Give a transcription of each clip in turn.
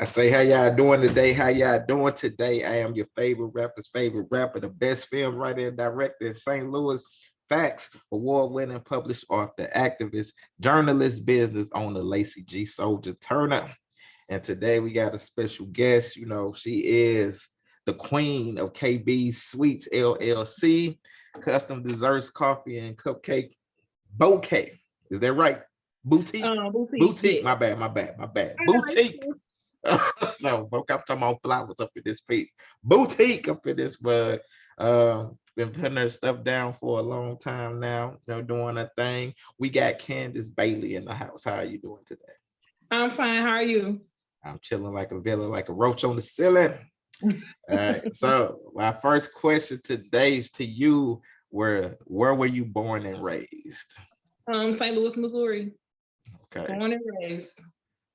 I say, how y'all doing today? How y'all doing today? I am your favorite rapper's favorite rapper, the best film writer and director in St. Louis. Facts, award-winning published author, activist, journalist, business owner, Lacey G. Soldier Turner. And today we got a special guest. You know, she is the queen of KB's Sweets LLC, custom desserts, coffee, and cupcake bouquet. Is that right? Boutique? Boutique. Yeah. My bad. Boutique. No, I'm talking about flowers up in this piece. Boutique up in this bud. Been putting her stuff down for a long time now. They're doing a thing. We got Kandies Bailey in the house. How are you doing today? I'm fine. How are you? I'm chilling like a villain, like a roach on the ceiling. All right. So my first question today to you: where were you born and raised? St. Louis, Missouri. Okay. Born and raised.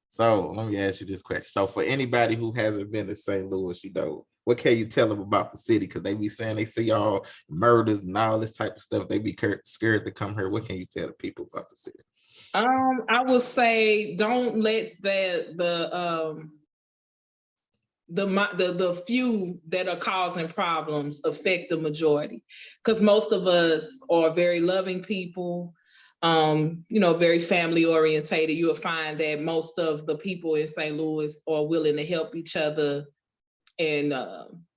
So let me ask you this question. So for anybody who hasn't been to St. Louis, you know, what can you tell them about the city? Because they be saying they see all murders and all this type of stuff. They be scared to come here. What can you tell the people about the city? I would say don't let the few that are causing problems affect the majority, because most of us are very loving people, very family orientated. You'll find that most of the people in St. Louis are willing to help each other, and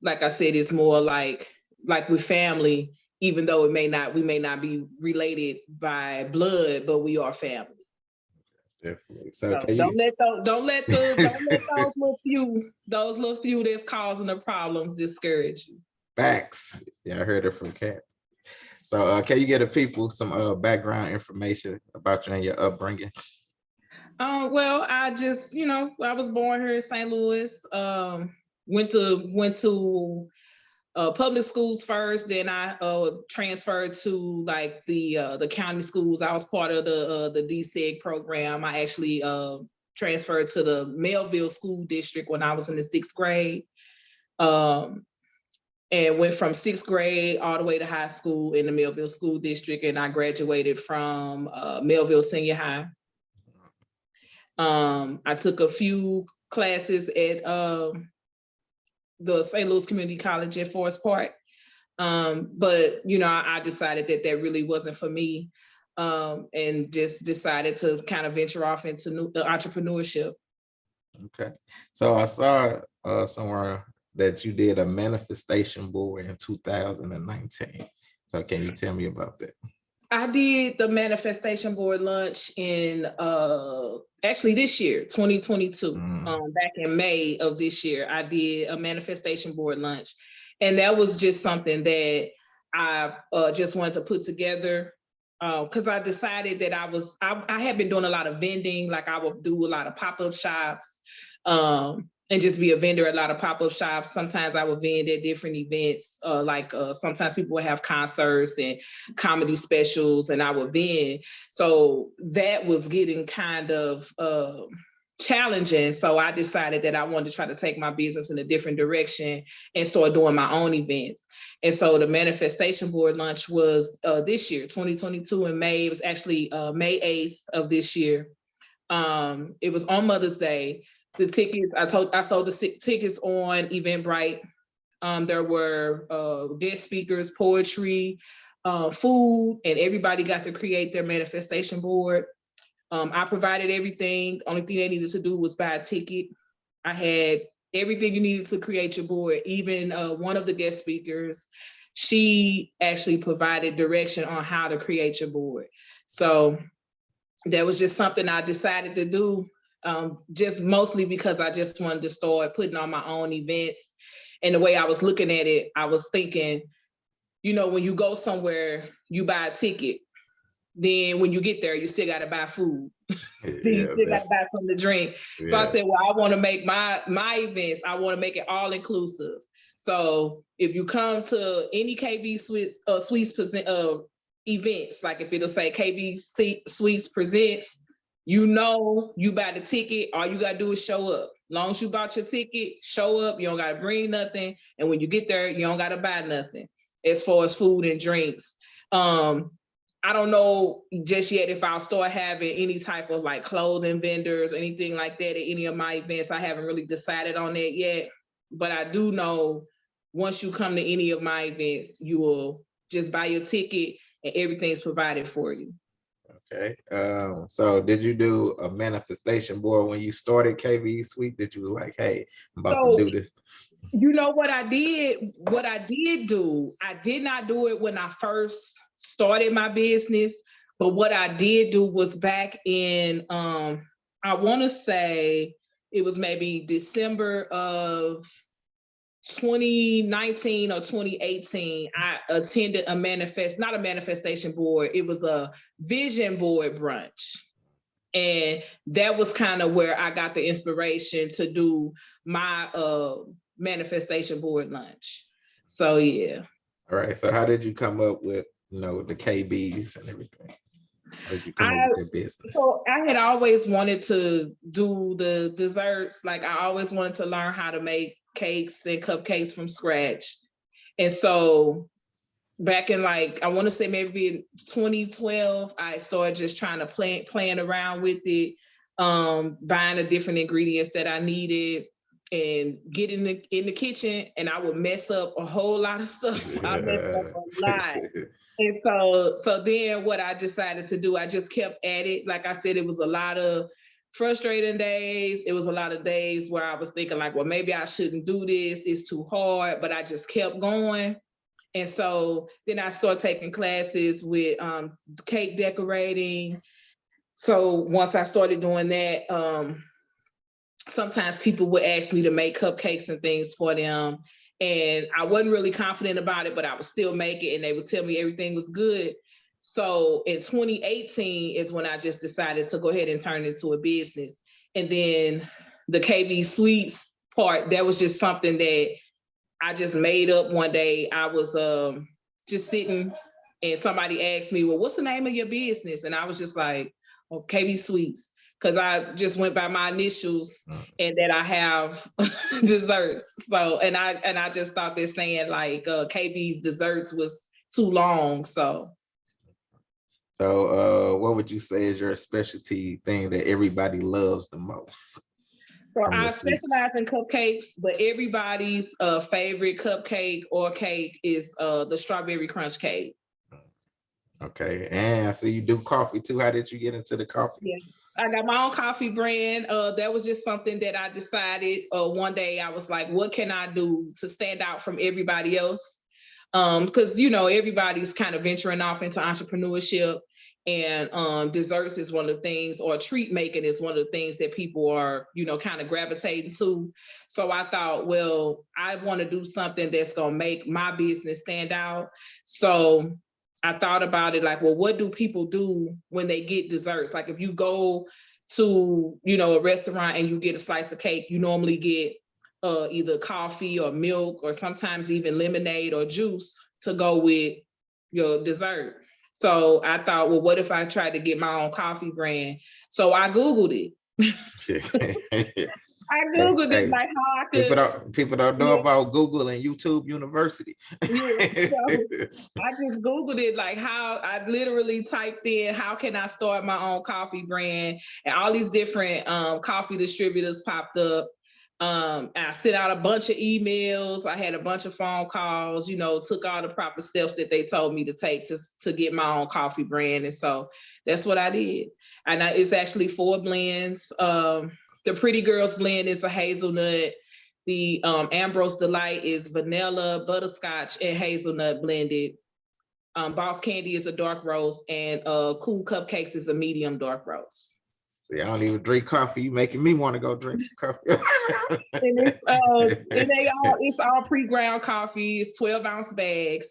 like I said, it's more like with family, even though we may not be related by blood, but we are family. Definitely. So don't let those little few that's causing the problems discourage you. Facts. Yeah, I heard it from Kat. So can you get the people some background information about you and your upbringing? Well, I just, I was born here in St. Louis. Went to public schools first, then I transferred to like the county schools. I was part of the DSEG program. I actually transferred to the Melville School District when I was in the 6th grade, and went from 6th grade all the way to high school in the Melville School District, and I graduated from Melville Senior High. I took a few classes at the St. Louis Community College at Forest Park. But, I decided that really wasn't for me, and just decided to kind of venture off into entrepreneurship. Okay. So I saw somewhere that you did a manifestation board in 2019. So can you tell me about that? I did the manifestation board lunch in actually this year, 2022. Back in May of this year, I did a manifestation board lunch, and that was just something that I just wanted to put together, because I decided that I had been doing a lot of vending. Like I would do a lot of pop-up shops, and just be a vendor at a lot of pop-up shops. Sometimes I would vend at different events. Sometimes people would have concerts and comedy specials, and I would vend. So that was getting kind of challenging. So I decided that I wanted to try to take my business in a different direction and start doing my own events. And so the manifestation board lunch was this year, 2022 in May. It was actually May 8th of this year. It was on Mother's Day. The tickets, I sold the tickets on Eventbrite. There were guest speakers, poetry, food, and everybody got to create their manifestation board. I provided everything. The only thing they needed to do was buy a ticket. I had everything you needed to create your board. Even one of the guest speakers, she actually provided direction on how to create your board. So that was just something I decided to do, just mostly because I just wanted to start putting on my own events. And the way I was looking at it, I was thinking, when you go somewhere, you buy a ticket. Then when you get there, you still got to buy food. Then you still got to buy something to drink. Yeah. So I said, well, I want to make my events, I want to make it all inclusive. So if you come to any KB Sweets events, like if it'll say KB Sweets Presents, you buy the ticket, all you got to do is show up. As long as you bought your ticket, show up, you don't got to bring nothing. And when you get there, you don't got to buy nothing as far as food and drinks. I don't know just yet if I'll start having any type of like clothing vendors or anything like that at any of my events. I haven't really decided on that yet, but I do know once you come to any of my events, you will just buy your ticket and everything's provided for you. Okay. So did you do a manifestation board when you started KV Suite that you were like, hey, I'm about to do this? You know what I did? What I did do, I did not do it when I first started my business, but what I did do was back in, I want to say it was maybe December of 2019 or 2018, I attended not a manifestation board, it was a vision board brunch. And that was kind of where I got the inspiration to do my manifestation board lunch. So yeah. All right. So how did you come up with, the KBs and everything? How did you come up with that business? So I had always wanted to do the desserts. Like I always wanted to learn how to make cakes and cupcakes from scratch. And so back in like, I want to say maybe in 2012, I started just trying to playing around with it, buying the different ingredients that I needed and get in the kitchen, and I would mess up a whole lot of stuff. I messed up a lot. And so then what I decided to do, I just kept at it. Like I said, it was a lot of frustrating days. It was a lot of days where I was thinking like, well, maybe I shouldn't do this. It's too hard, but I just kept going. And so then I started taking classes with cake decorating. So once I started doing that, sometimes people would ask me to make cupcakes and things for them. And I wasn't really confident about it, but I would still make it and they would tell me everything was good. So in 2018 is when I just decided to go ahead and turn it into a business. And then the KB Sweets part, that was just something that I just made up one day. I was just sitting and somebody asked me, well, what's the name of your business? And I was just like, oh, KB Sweets. Because I just went by my initials and that I have desserts. So, and I just thought that saying like KB's desserts was too long. So what would you say is your specialty thing that everybody loves the most? So I specialize in cupcakes, but everybody's favorite cupcake or cake is the strawberry crunch cake. Okay, and I see you do coffee too. How did you get into the coffee? Yeah, I got my own coffee brand. That was just something that I decided one day. I was like, what can I do to stand out from everybody else? Because everybody's kind of venturing off into entrepreneurship. And desserts is one of the things, or treat making is one of the things that people are, kind of gravitating to. So I thought, well, I want to do something that's going to make my business stand out. So I thought about it like, well, what do people do when they get desserts? Like if you go to, a restaurant and you get a slice of cake, you normally get either coffee or milk or sometimes even lemonade or juice to go with your dessert. So I thought, well, what if I tried to get my own coffee brand? So I Googled it. I Googled it like how I could. People don't know about Google and YouTube University. Yeah, so I just Googled it like how I literally typed in, how can I start my own coffee brand? And all these different coffee distributors popped up. I sent out a bunch of emails. I had a bunch of phone calls, took all the proper steps that they told me to take to get my own coffee brand. And so that's what I did. And it's actually 4 blends. The Pretty Girls blend is a hazelnut. The Ambrose Delight is vanilla, butterscotch, and hazelnut blended. Boss Candy is a dark roast, and Cool Cupcakes is a medium dark roast. See, I don't even drink coffee. You making me want to go drink some coffee. And it's all pre-ground coffee. It's 12-ounce bags.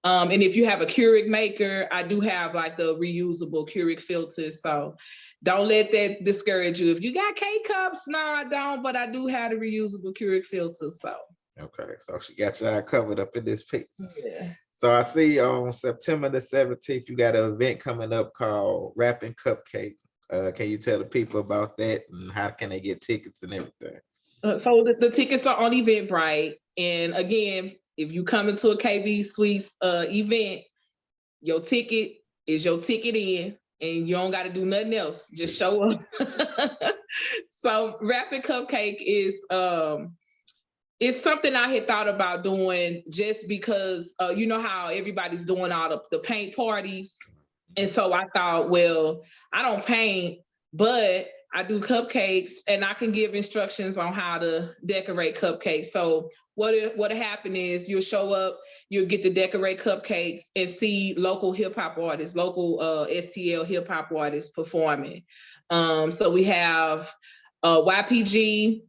And if you have a Keurig maker, I do have like the reusable Keurig filters. So don't let that discourage you. If you got K-cups, no, I don't, but I do have the reusable Keurig filters. So okay, so she got you covered up in this piece. Yeah. So I see on September the 17th, you got an event coming up called Rapping Cupcake. Can you tell the people about that and how can they get tickets and everything? So the tickets are on Eventbrite. And again, if you come into a KB Suites event, your ticket is your ticket in, and you don't got to do nothing else. Just show up. So Rapid Cupcake is it's something I had thought about doing just because you know how everybody's doing all the paint parties. And so I thought, well, I don't paint, but I do cupcakes and I can give instructions on how to decorate cupcakes. So what happened is you'll show up, you'll get to decorate cupcakes and see local hip hop artists, local STL hip hop artists performing. So we have YPG,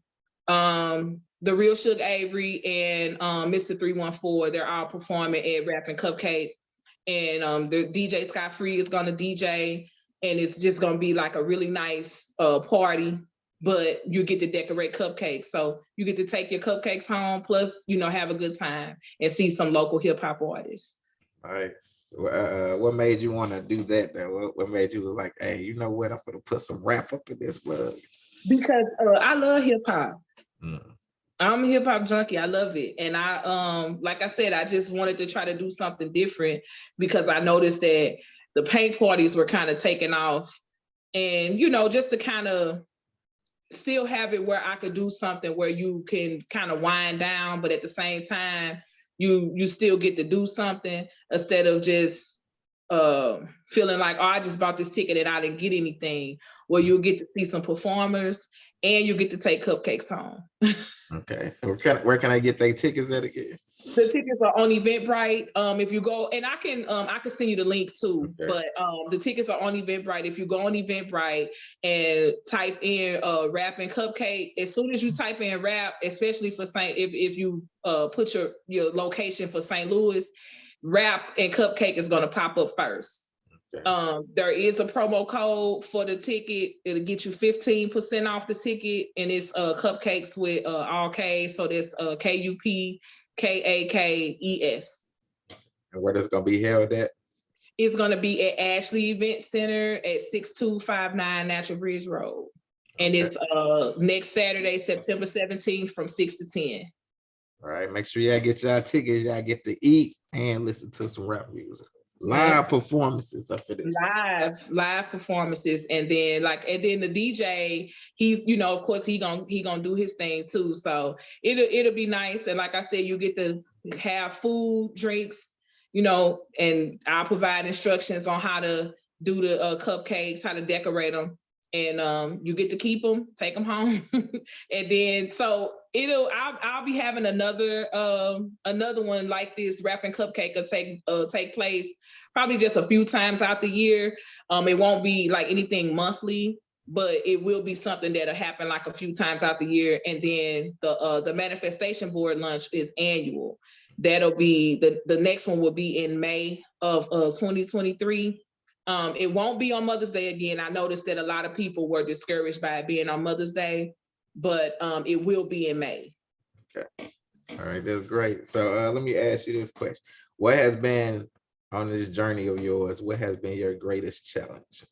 the Real Suge Avery, and Mr. 314. They're all performing at Rapping Cupcake. And the DJ Scott Free is gonna DJ, and it's just gonna be like a really nice party, but you get to decorate cupcakes. So you get to take your cupcakes home, plus, you know, have a good time and see some local hip hop artists. Nice. What made you want to do that though? What made you was like, hey, you know what? I'm gonna put some rap up in this mug. Because I love hip hop. I'm a hip hop junkie. I love it. And I, like I said, I just wanted to try to do something different because I noticed that the paint parties were kind of taking off, and, you know, just to kind of still have it where I could do something where you can kind of wind down, but at the same time, you still get to do something instead of just feeling like, oh, I just bought this ticket and I didn't get anything. Well, you'll get to see some performers and you get to take cupcakes home. Okay, so where can I get their tickets at again? The tickets are on Eventbrite. If you go, and I can send you the link too. Okay. But the tickets are on Eventbrite. If you go on Eventbrite and type in rap and cupcake, as soon as you type in rap, especially for if you put your location for St. Louis, rap and cupcake is going to pop up first. Okay. There is a promo code for the ticket. It'll get you 15% off the ticket, and it's cupcakes with all K's. So there's KUPKAKES. And where that's gonna be held at? It's gonna be at Ashley Event Center at 6259 Natural Bridge Road. Okay. And it's next Saturday, September 17th from 6 to 10. All right, make sure y'all get y'all tickets, y'all get to eat and listen to some rap music. Live performances up for this. Live performances, and then the DJ, he's, you know, of course he gonna do his thing too. So it'll be nice, and like I said, you get to have food, drinks, you know, and I'll provide instructions on how to do the cupcakes, how to decorate them, and you get to keep them, take them home, and then so I'll be having another one like this. Rapping Cupcake will take place probably just a few times out the year. It won't be like anything monthly, but it will be something that'll happen like a few times out the year. And then the manifestation board lunch is annual. That'll be the next one will be in May of 2023. It won't be on Mother's Day again. I noticed that a lot of people were discouraged by it being on Mother's Day, but it will be in May. Okay. All right, that's great. So let me ask you this question. What has been on this journey of yours, what has been your greatest challenge?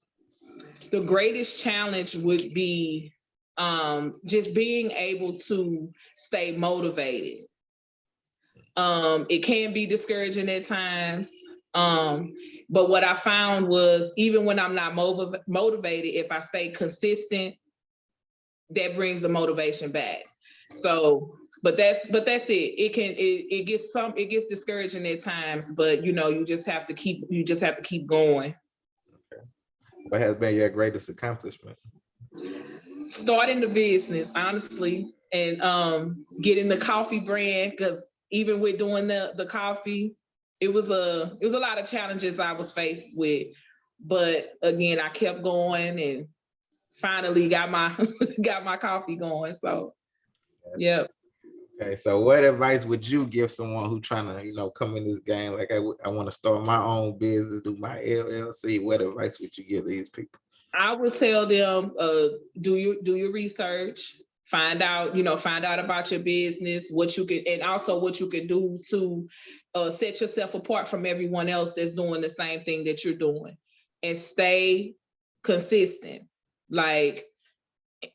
The greatest challenge would be just being able to stay motivated. It can be discouraging at times. But what I found was even when I'm not motivated, if I stay consistent, that brings the motivation back. So, but that's it. It gets discouraging at times, but you know, you just have to keep going. Okay. What has been your greatest accomplishment? Starting the business, honestly, and getting the coffee brand, because even with doing the coffee, it was a lot of challenges I was faced with, but again, I kept going and finally got my coffee going. So, yeah. Okay, so what advice would you give someone who trying to, you know, come in this game? Like I want to start my own business, do my LLC. What advice would you give these people? I would tell them, do your research, find out about your business, what you can, and also what you can do to set yourself apart from everyone else that's doing the same thing that you're doing, and stay consistent. Like,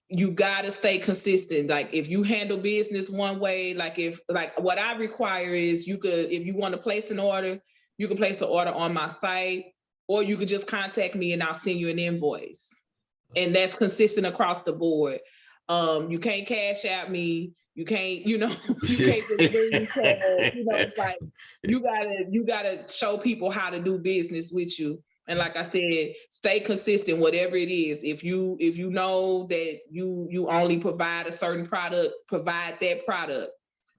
you gotta stay consistent. Like, if you handle business one way, like what I require is if you want to place an order, you can place an order on my site, or you could just contact me and I'll send you an invoice. And that's consistent across the board. You can't cash out me. You can't, you know, you can't just bring cash. You know, it's like you gotta show people how to do business with you. And like I said, stay consistent, whatever it is. If you know that you only provide a certain product, provide that product.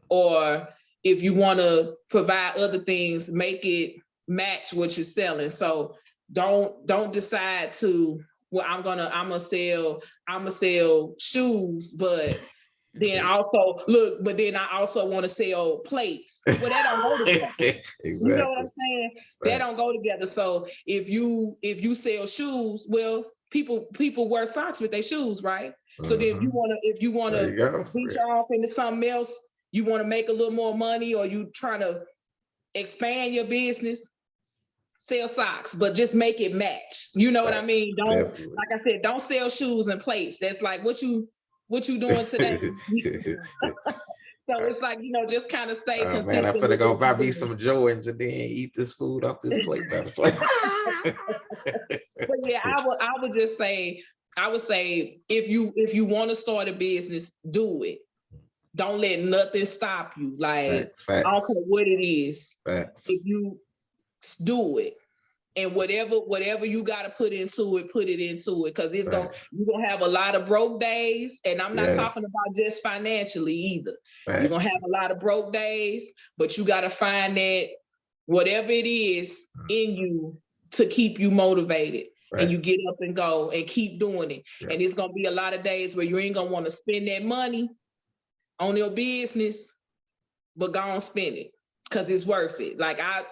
Or if you want to provide other things, make it match what you're selling. So don't decide to, well, I'm gonna sell shoes, but then also look, but then I also want to sell plates. Well, that don't go together. Exactly. You know what I'm saying? Right. That don't go together. So if you sell shoes, well, people wear socks with their shoes, right? So then if you wanna venture off into something else, you want to make a little more money, or you trying to expand your business, sell socks, but just make it match. You know what I mean? Don't, like I said, don't sell shoes and plates. That's like what you doing today. So it's like, you know, just kind of stay consistent. Man, I'm gonna go buy me some Jordans and then eat this food off this plate. But yeah, I would just say, I would say if you want to start a business, do it. Don't let nothing stop you. Like, facts. I don't care what it is. Facts. If you do it, and whatever you got to put it into it, because you're gonna have a lot of broke days. And I'm not talking about just financially either. Facts. You're gonna have a lot of broke days, but you got to find that whatever it is in you to keep you motivated. And you get up and go and keep doing it. And it's gonna be a lot of days where you ain't gonna want to spend that money on your business, but go and spend it because it's worth it. Like I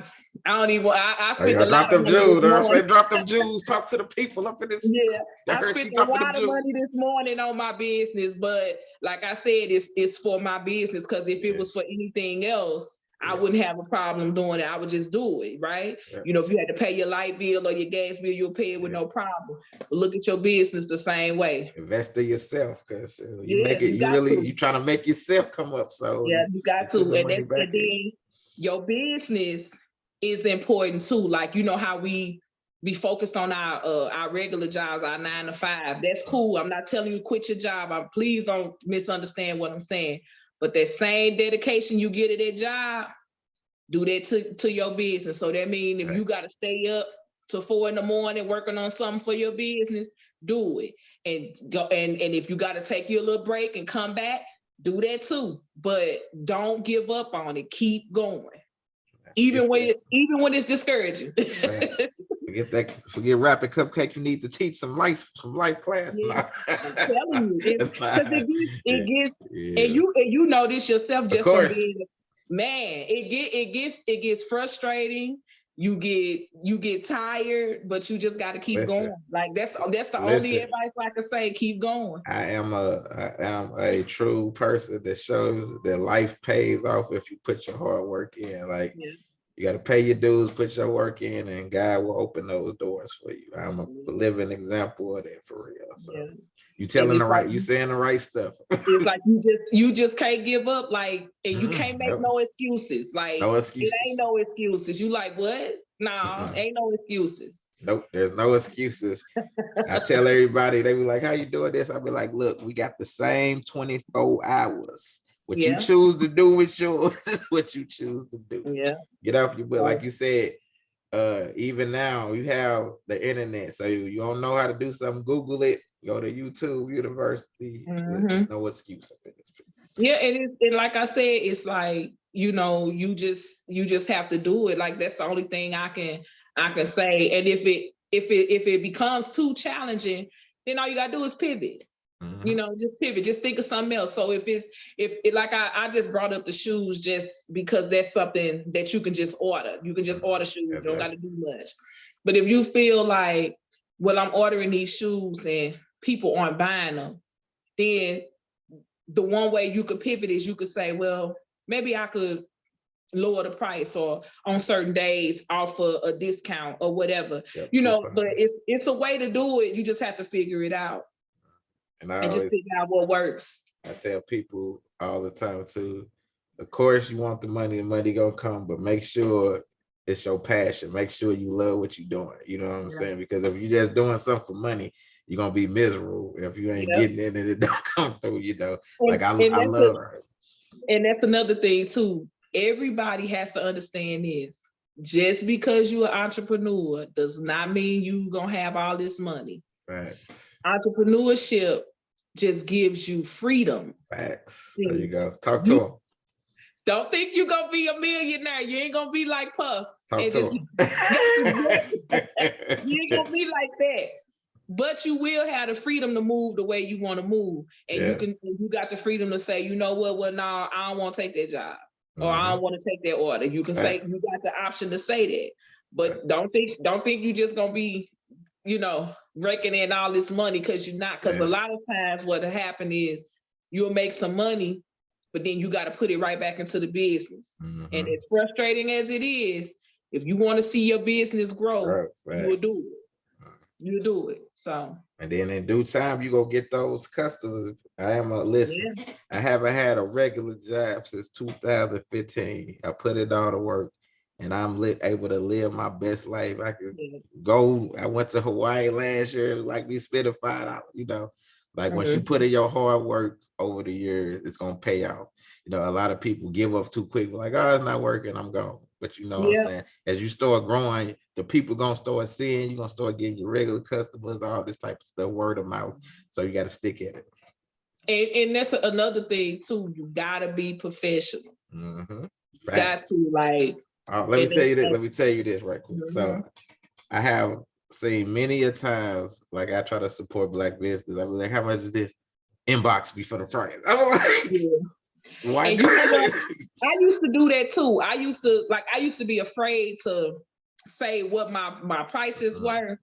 spent a lot of money. Drop them jewels. Talk to the people up in this. Yeah, I spent a lot of money this morning on my business, but like I said, it's for my business. Because if it was for anything else, I wouldn't have a problem doing it. I would just do it, right? You know, if you had to pay your light bill or your gas bill, you'll pay it with no problem. But look at your business the same way. Invest in yourself, because you trying to make yourself come up. So you got to, and then your business is important too. Like, you know how we be focused on our regular jobs, our 9 to 5. That's cool. I'm not telling you to quit your job. Please don't misunderstand what I'm saying. But that same dedication you get at that job, do that to your business. So that means if you got to stay up till 4 a.m. working on something for your business, do it. And go. And if you got to take you a little break and come back, do that too. But don't give up on it. Keep going. Even when it's discouraging. Forget rapping Cupcake. You need to teach some life class. Yeah, I'm telling you, it gets, and you know this yourself just from being, man. It gets frustrating. You get tired, but you just got to keep going. Like that's the only advice I can say. Keep going. I am a true person that shows that life pays off if you put your hard work in. Like you got to pay your dues, put your work in, and God will open those doors for you. I'm a living example of that for real. So you telling the right, you saying the right stuff. It's like you just can't give up. Like, and you can't make no excuses. Like, no excuses. It ain't no excuses. You like what? Nah, ain't no excuses. Nope, there's no excuses. I tell everybody, they be like, "How you doing this?" I be like, "Look, we got the same 24 hours. What you choose to do with yours is what you choose to do. Yeah. Get off your butt. Like you said, even now you have the internet. So you don't know how to do something, Google it, go to YouTube University. There's no excuse. Yeah, and like I said, it's like, you know, you just have to do it. Like that's the only thing I can say. And if it becomes too challenging, then all you gotta do is pivot. You know, just pivot, just think of something else. So if I just brought up the shoes just because that's something that you can just order. You can just order shoes. You don't got to do much. But if you feel like, well, I'm ordering these shoes and people aren't buying them, then the one way you could pivot is you could say, well, maybe I could lower the price or on certain days offer a discount or whatever, you know, but it's a way to do it. You just have to figure it out. And just figure out what works. I tell people all the time too, of course you want the money gonna come, but make sure it's your passion. Make sure you love what you're doing. You know what I'm saying? Because if you're just doing something for money, you're gonna be miserable if you ain't getting in and it don't come through, you know. Like I love her. And that's another thing too. Everybody has to understand this. Just because you're an entrepreneur does not mean you gonna have all this money. Facts. Entrepreneurship just gives you freedom. Facts. There you go. Talk to him. Don't think you're gonna be a millionaire. You ain't gonna be like Puff. Talk to him. You ain't gonna be like that. But you will have the freedom to move the way you want to move. And you got the freedom to say, you know what, well, no, I don't want to take that job. Or I don't want to take that order. You can say, you got the option to say that. But don't think you just gonna be, you know, raking in all this money, because you're not. Because a lot of times what happen is you'll make some money, but then you got to put it right back into the business. And as frustrating as it is, if you want to see your business grow, you will do it. You do it. So, and then in due time, you go get those customers. I haven't had a regular job since 2015. I put it all to work, and I'm able to live my best life. I could go. I went to Hawaii last year. It was like me spending $5. You know, like once you put in your hard work over the years, it's gonna pay off. You know, a lot of people give up too quick. Like, oh, it's not working, I'm gone. But you know what I'm saying? As you start growing, the people gonna start seeing, you're gonna start getting your regular customers, all this type of stuff, word of mouth. So you got to stick at it. And that's another thing too. You gotta be professional. Got to like. Let me tell you this right quick. So I have seen many a times, like I try to support Black business. I was like, how much is this? Inbox me for the price. I was like, why? And you know what? I used to do that too. I used to be afraid to say what my prices were.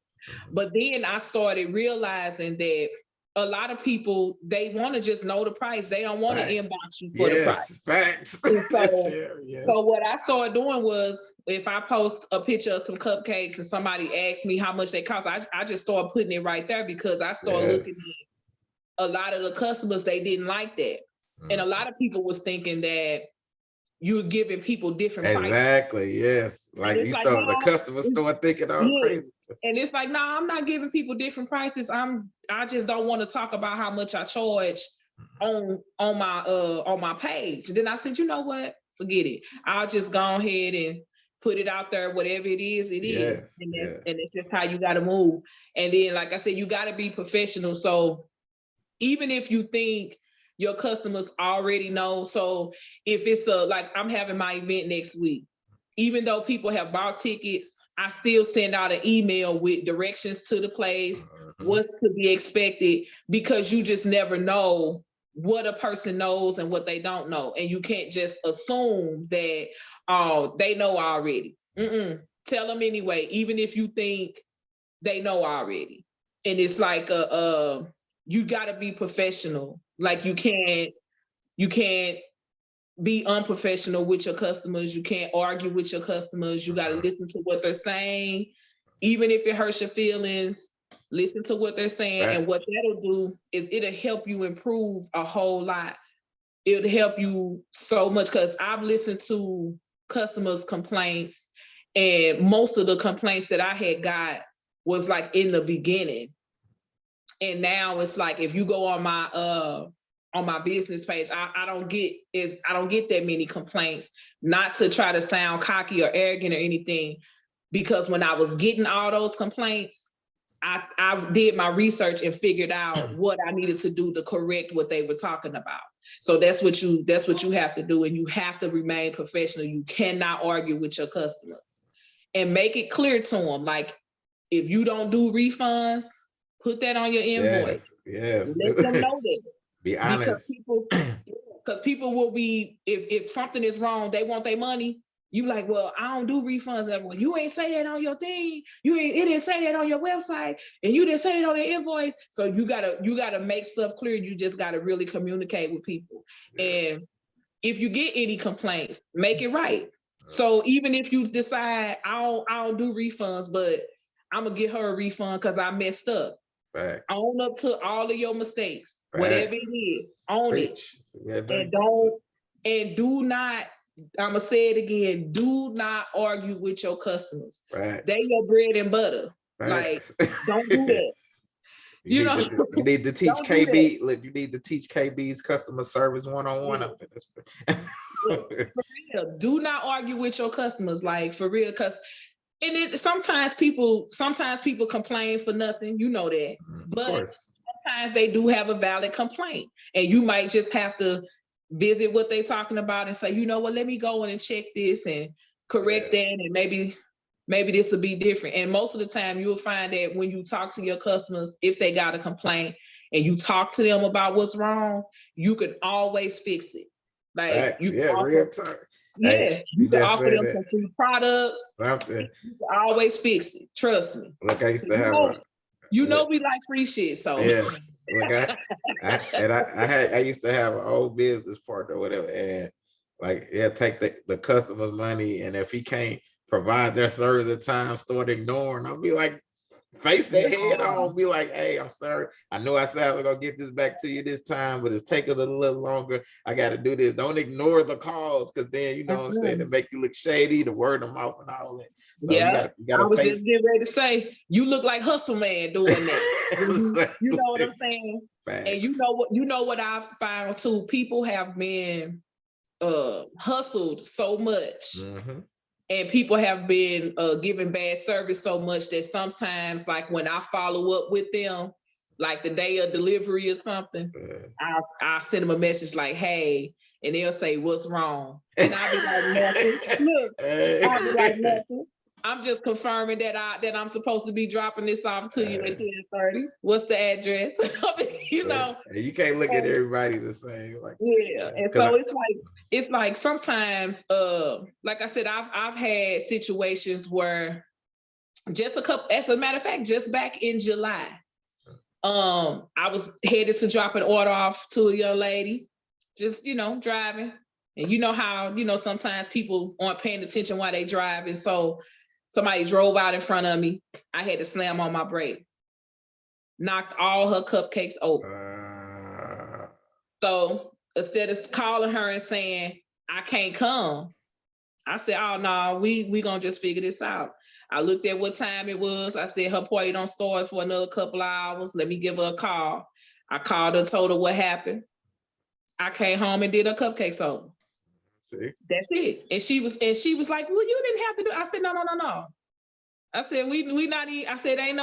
But then I started realizing that a lot of people, they want to just know the price. They don't want to inbox you for the price. Facts. So what I started doing was, if I post a picture of some cupcakes and somebody asks me how much they cost, I just started putting it right there, because I started looking at a lot of the customers, they didn't like that. And a lot of people was thinking that you're giving people different prices. Exactly, yes. Like you start, the customers start thinking all crazy. And it's like, no, I'm not giving people different prices. I just don't want to talk about how much I charge on my page. And then I said, you know what? Forget it. I'll just go ahead and put it out there, whatever it is, it is. And it's just how you gotta move. And then, like I said, you gotta be professional. So even if you think your customers already know, so if it's like I'm having my event next week, even though people have bought tickets, I still send out an email with directions to the place, what's to be expected, because you just never know what a person knows and what they don't know. And you can't just assume that, oh, they know already. Tell them anyway, even if you think they know already. And it's like, you gotta be professional. Like you can't be unprofessional with your customers. You can't argue with your customers. You got to listen to what they're saying. Even if it hurts your feelings, listen to what they're saying. And what that'll do is it'll help you improve a whole lot. It'll help you so much, because I've listened to customers' complaints, and most of the complaints that I had got was like in the beginning. And now it's like, if you go on my business page, I don't get that many complaints. Not to try to sound cocky or arrogant or anything, because when I was getting all those complaints, I did my research and figured out what I needed to do to correct what they were talking about. So that's what you have to do, and you have to remain professional. You cannot argue with your customers, and make it clear to them, like, if you don't do refunds, put that on your invoice. Yes. Let them know that. Be honest. Because people will be, if something is wrong, they want their money. You like, well, I don't do refunds. Well, you ain't say that on your thing. It didn't say that on your website, and you didn't say it on the invoice. So you gotta make stuff clear. You just gotta really communicate with people. And if you get any complaints, make it right. So even if you decide I don't do refunds, but I'm gonna get her a refund because I messed up. Own up to all of your mistakes, whatever it is, own it, and do not I'm gonna say it again. Do not argue with your customers. Facts. They your bread and butter. Facts. Like, don't do that. You need to teach Don't do KB. Look, you need to teach KB's customer service one-on-one up in this. For real. Do not argue with your customers, like for real, because sometimes people complain for nothing. You know that, but sometimes they do have a valid complaint, and you might just have to visit what they're talking about and say, you know what, let me go in and check this and correct that, and maybe this will be different. And most of the time you'll find that when you talk to your customers, if they got a complaint and you talk to them about what's wrong, you can always fix it. Like you can real time. You can offer them some free products. Something. You can always fix it. Trust me. Look, I used to have we like free shit. So yes. Look, I used to have an old business partner or whatever, and like take the customer's money, and if he can't provide their service at times, start ignoring. I'll be like, face their head on, be like, hey, I'm sorry. I know I said I was gonna get this back to you this time, but it's taking a little longer. I gotta do this. Don't ignore the calls, because then you know what I'm saying, it make you look shady, the word of mouth and all that. So you gotta I was just getting ready to say, you look like Hustle Man doing that. You know what I'm saying? Facts. And you know what I've found too, people have been hustled so much. And people have been giving bad service so much that sometimes, like when I follow up with them, like the day of delivery or something, I'll send them a message like, hey, and they'll say, what's wrong? And I'll be like, nothing. Look, I'll be like, nothing. I'm just confirming that I'm supposed to be dropping this off to you at 10:30. What's the address? You know, you can't look at everybody the same. Like, and so it's like sometimes, like I said, I've had situations where as a matter of fact, just back in July, I was headed to drop an order off to a young lady, just driving, and you know how sometimes people aren't paying attention while they drive, and so somebody drove out in front of me. I had to slam on my brake, knocked all her cupcakes over. So instead of calling her and saying, I can't come, I said, oh no, we gonna just figure this out. I looked at what time it was. I said, her party don't start for another couple of hours. Let me give her a call. I called her, told her what happened. I came home and did her cupcakes over. See? That's it. And she was like, well, you didn't have to do it. I said, no. I said, we not I said, ain't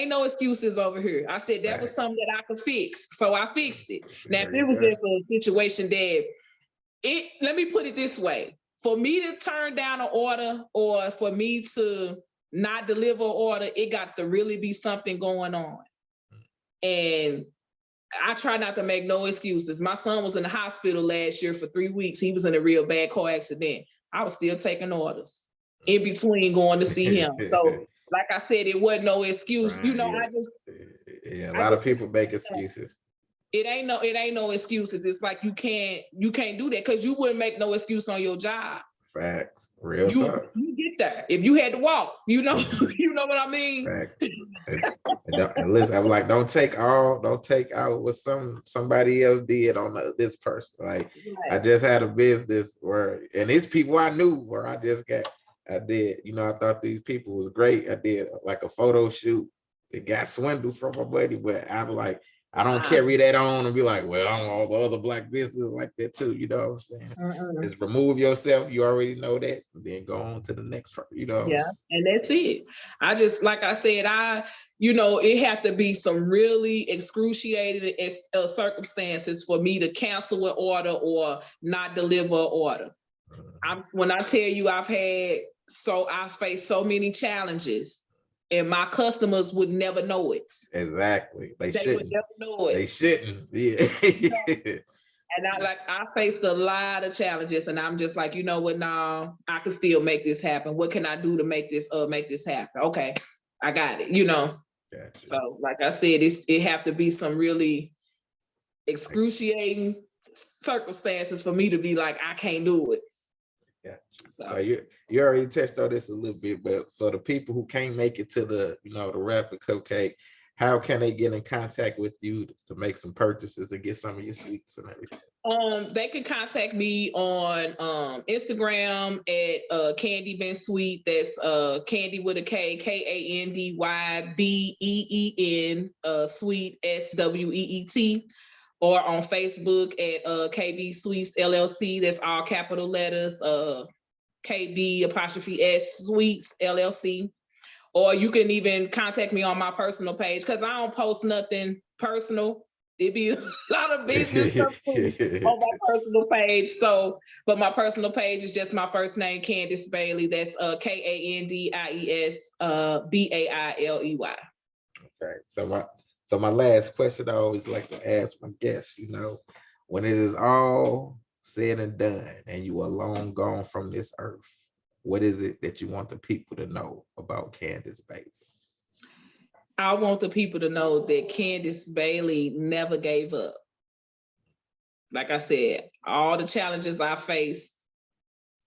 no excuses over here. I said, that was something that I could fix. So I fixed it. Now, if it was just a situation that let me put it this way. For me to turn down an order or for me to not deliver an order, it got to really be something going on. And I try not to make no excuses. My son was in the hospital last year for 3 weeks. He was in a real bad car accident. I was still taking orders in between going to see him. So, like I said, it wasn't no excuse. Right, a lot of people make excuses. It ain't no excuses. It's like you can't do that because you wouldn't make no excuse on your job. Facts. Real talk. You get there. If you had to walk, you know what I mean? Facts. And listen, I'm like, don't take out what somebody else did on this person. Like, I just had a business and it's people I knew where I did, I thought these people was great. I did like a photo shoot. It got swindled from my buddy, but I'm like, I don't carry that on and be like, well, I'm all the other black businesses like that too. You know what I'm saying? Just remove yourself. You already know that. And then go on to the next, Yeah, and that's it. I just, like I said, it had to be some really excruciating circumstances for me to cancel an order or not deliver an order. When I tell you I've faced so many challenges. And my customers would never know it. Exactly. They shouldn't. Would never know it. They shouldn't. Yeah. And I faced a lot of challenges, and I'm just like, you know what? No, I can still make this happen. What can I do to make this happen? Okay, I got it. Gotcha. So, like I said, it have to be some really excruciating circumstances for me to be like, I can't do it. Yeah. So you already touched on this a little bit, but for the people who can't make it to the the rapper Cupcake, how can they get in contact with you to make some purchases and get some of your sweets and everything? They can contact me on Instagram at Candy Been Sweet. That's Candy with a K, KandyBeen Sweet SWEET, or on Facebook at KB Sweets LLC. That's all capital letters. KB'(S) Sweets LLC. Or you can even contact me on my personal page, because I don't post nothing personal. It'd be a lot of business stuff too on my personal page. So, but my personal page is just my first name, Kandies Bailey. That's KandiesBailey. Okay, so my last question I always like to ask my guests, when it is all said and done and you are long gone from this earth, what is it that you want the people to know about Kandies Bailey? I want the people to know that Kandies Bailey never gave up. Like I said, all the challenges I faced,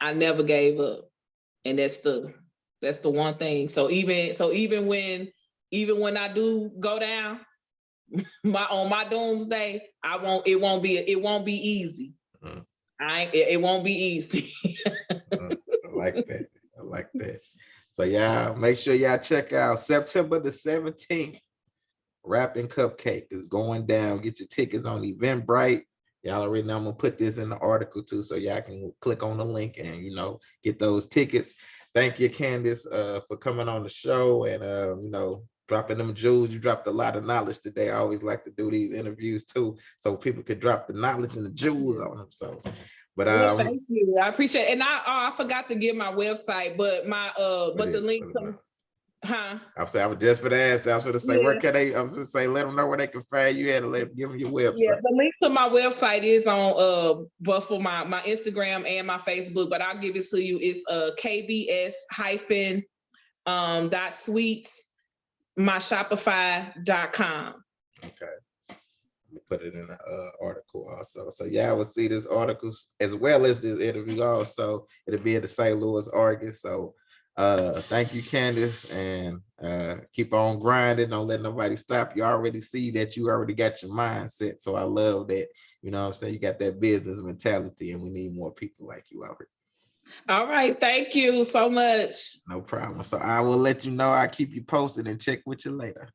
I never gave up. And that's the one thing. So even when I do go down on my doomsday, it won't be easy. It won't be easy. I like that. So y'all make sure y'all check out September the 17th. Rapping Cupcake is going down. Get your tickets on Eventbrite. Y'all already know I'm gonna put this in the article too, so y'all can click on the link and get those tickets. Thank you, Kandies, for coming on the show and dropping them jewels. You dropped a lot of knowledge today. I always like to do these interviews too, so people could drop the knowledge and the jewels on them. So, but thank you. I appreciate it. And I forgot to give my website, but the link to I was just for the ask. I was going to say, where can they? I was going to say, let them know where they can find you at, and give them your website. Yeah, the link to my website is on but for my Instagram and my Facebook, but I'll give it to you. It's KBS-dot-sweets myshopify.com. Okay. Put it in the article also. So yeah, I will see this article as well as this interview also. It'll be in the St. Louis Argus. So thank you, Kandies, and keep on grinding. Don't let nobody stop. You already see that you already got your mindset. So I love that. You know what I'm saying? You got that business mentality, and we need more people like you out here. All right. Thank you so much. No problem. So I will let you know. I'll keep you posted and check with you later.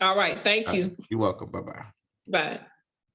All right. Thank you. You're welcome. Bye-bye. Bye.